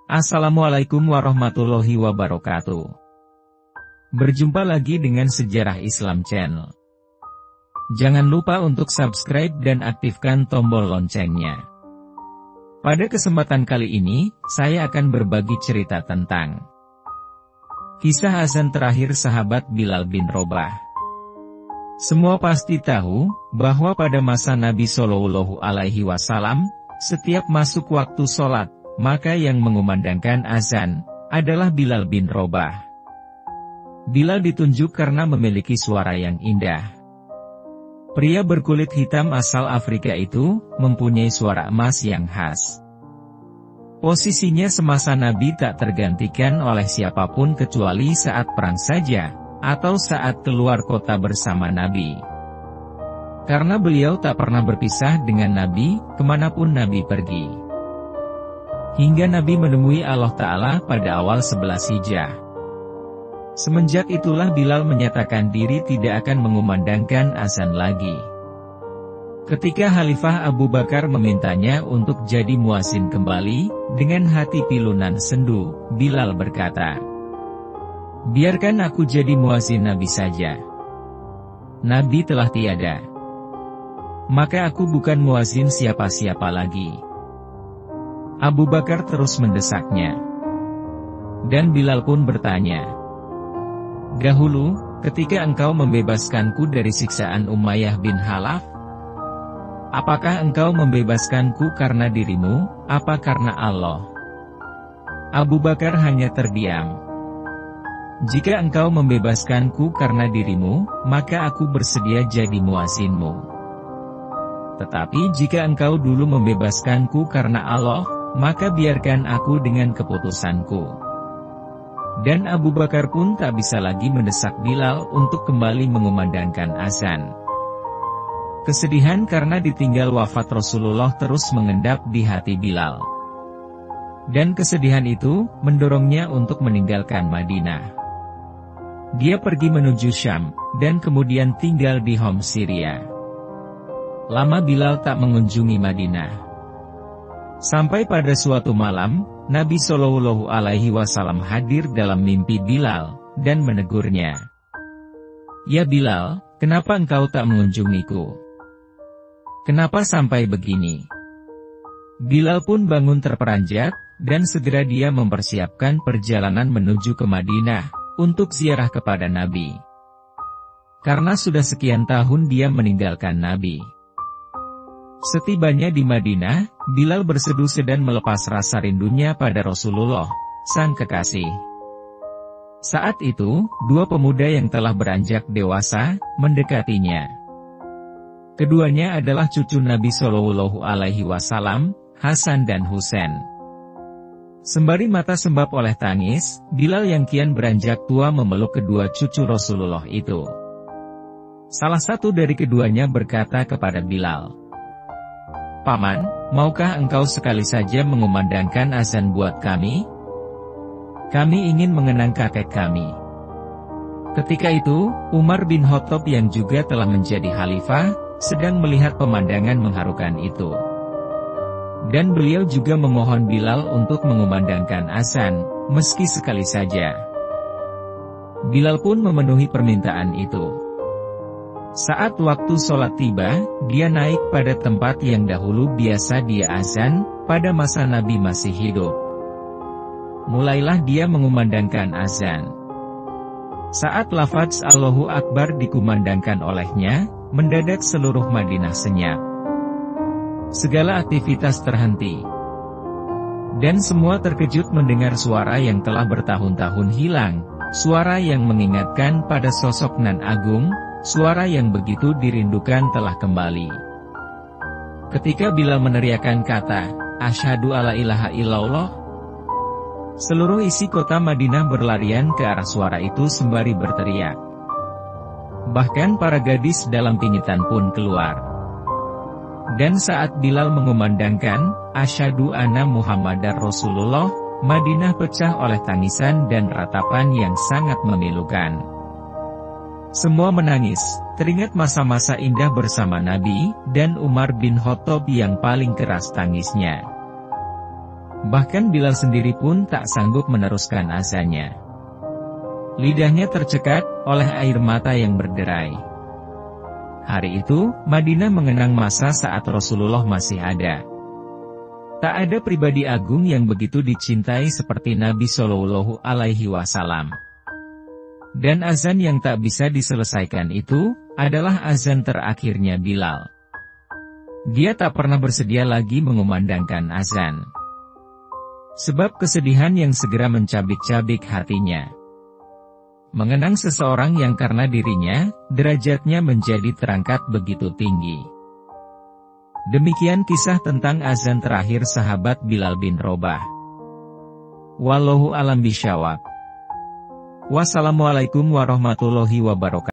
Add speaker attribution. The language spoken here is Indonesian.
Speaker 1: Assalamualaikum warahmatullahi wabarakatuh. Berjumpa lagi dengan Sejarah Islam Channel. Jangan lupa untuk subscribe dan aktifkan tombol loncengnya. Pada kesempatan kali ini, saya akan berbagi cerita tentang kisah azan terakhir sahabat Bilal bin Robah. Semua pasti tahu bahwa pada masa Nabi Shallallahu Alaihi Wasallam, setiap masuk waktu sholat, maka yang mengumandangkan azan adalah Bilal bin Robah. Bilal ditunjuk karena memiliki suara yang indah. Pria berkulit hitam asal Afrika itu mempunyai suara emas yang khas. Posisinya semasa Nabi tak tergantikan oleh siapapun kecuali saat perang saja, atau saat keluar kota bersama Nabi. Karena beliau tak pernah berpisah dengan Nabi, kemanapun Nabi pergi. Hingga Nabi menemui Allah Ta'ala pada awal 11 Hijjah. Semenjak itulah Bilal menyatakan diri tidak akan mengumandangkan azan lagi. Ketika Khalifah Abu Bakar memintanya untuk jadi muazin kembali, dengan hati pilunan sendu, Bilal berkata, "Biarkan aku jadi muazin Nabi saja. Nabi telah tiada. Maka aku bukan muazin siapa-siapa lagi." Abu Bakar terus mendesaknya. Dan Bilal pun bertanya, "Dahulu, ketika engkau membebaskanku dari siksaan Umayyah bin Khalaf, apakah engkau membebaskanku karena dirimu, apa karena Allah?" Abu Bakar hanya terdiam. "Jika engkau membebaskanku karena dirimu, maka aku bersedia jadi muazinmu. Tetapi jika engkau dulu membebaskanku karena Allah, maka biarkan aku dengan keputusanku." Dan Abu Bakar pun tak bisa lagi mendesak Bilal untuk kembali mengumandangkan azan. Kesedihan karena ditinggal wafat Rasulullah terus mengendap di hati Bilal. Dan kesedihan itu mendorongnya untuk meninggalkan Madinah. Dia pergi menuju Syam, dan kemudian tinggal di Homs, Syria. Lama Bilal tak mengunjungi Madinah. Sampai pada suatu malam, Nabi Shallallahu Alaihi Wasallam hadir dalam mimpi Bilal, dan menegurnya. "Ya Bilal, kenapa engkau tak mengunjungiku? Kenapa sampai begini?" Bilal pun bangun terperanjat, dan segera dia mempersiapkan perjalanan menuju ke Madinah, untuk ziarah kepada Nabi. Karena sudah sekian tahun dia meninggalkan Nabi. Setibanya di Madinah, Bilal berseduh dan melepas rasa rindunya pada Rasulullah, sang kekasih. Saat itu, dua pemuda yang telah beranjak dewasa, mendekatinya. Keduanya adalah cucu Nabi Shallallahu Alaihi Wasallam, Hasan dan Husain. Sembari mata sembab oleh tangis, Bilal yang kian beranjak tua memeluk kedua cucu Rasulullah itu. Salah satu dari keduanya berkata kepada Bilal, "Paman, maukah engkau sekali saja mengumandangkan azan buat kami? Kami ingin mengenang kakek kami." Ketika itu, Umar bin Khattab yang juga telah menjadi khalifah, sedang melihat pemandangan mengharukan itu. Dan beliau juga memohon Bilal untuk mengumandangkan azan, meski sekali saja. Bilal pun memenuhi permintaan itu. Saat waktu sholat tiba, dia naik pada tempat yang dahulu biasa dia azan, pada masa Nabi masih hidup. Mulailah dia mengumandangkan azan. Saat lafaz Allahu Akbar dikumandangkan olehnya, mendadak seluruh Madinah senyap. Segala aktivitas terhenti. Dan semua terkejut mendengar suara yang telah bertahun-tahun hilang, suara yang mengingatkan pada sosok nan agung, suara yang begitu dirindukan telah kembali. Ketika Bilal meneriakkan kata, "Asyhadu alla ilaha illallah," seluruh isi kota Madinah berlarian ke arah suara itu sembari berteriak. Bahkan para gadis dalam pingitan pun keluar. Dan saat Bilal mengumandangkan, "Asyhadu anna Muhammadar Rasulullah," Madinah pecah oleh tangisan dan ratapan yang sangat memilukan. Semua menangis, teringat masa-masa indah bersama Nabi, dan Umar bin Khattab yang paling keras tangisnya. Bahkan Bilal sendiri pun tak sanggup meneruskan azannya. Lidahnya tercekat oleh air mata yang berderai. Hari itu, Madinah mengenang masa saat Rasulullah masih ada. Tak ada pribadi agung yang begitu dicintai seperti Nabi Shallallahu Alaihi Wasallam. Dan azan yang tak bisa diselesaikan itu adalah azan terakhirnya Bilal. Dia tak pernah bersedia lagi mengumandangkan azan. Sebab kesedihan yang segera mencabik-cabik hatinya. Mengenang seseorang yang karena dirinya, derajatnya menjadi terangkat begitu tinggi. Demikian kisah tentang azan terakhir sahabat Bilal bin Robah. Wallahu a'lam bishawab. Wassalamualaikum warahmatullahi wabarakatuh.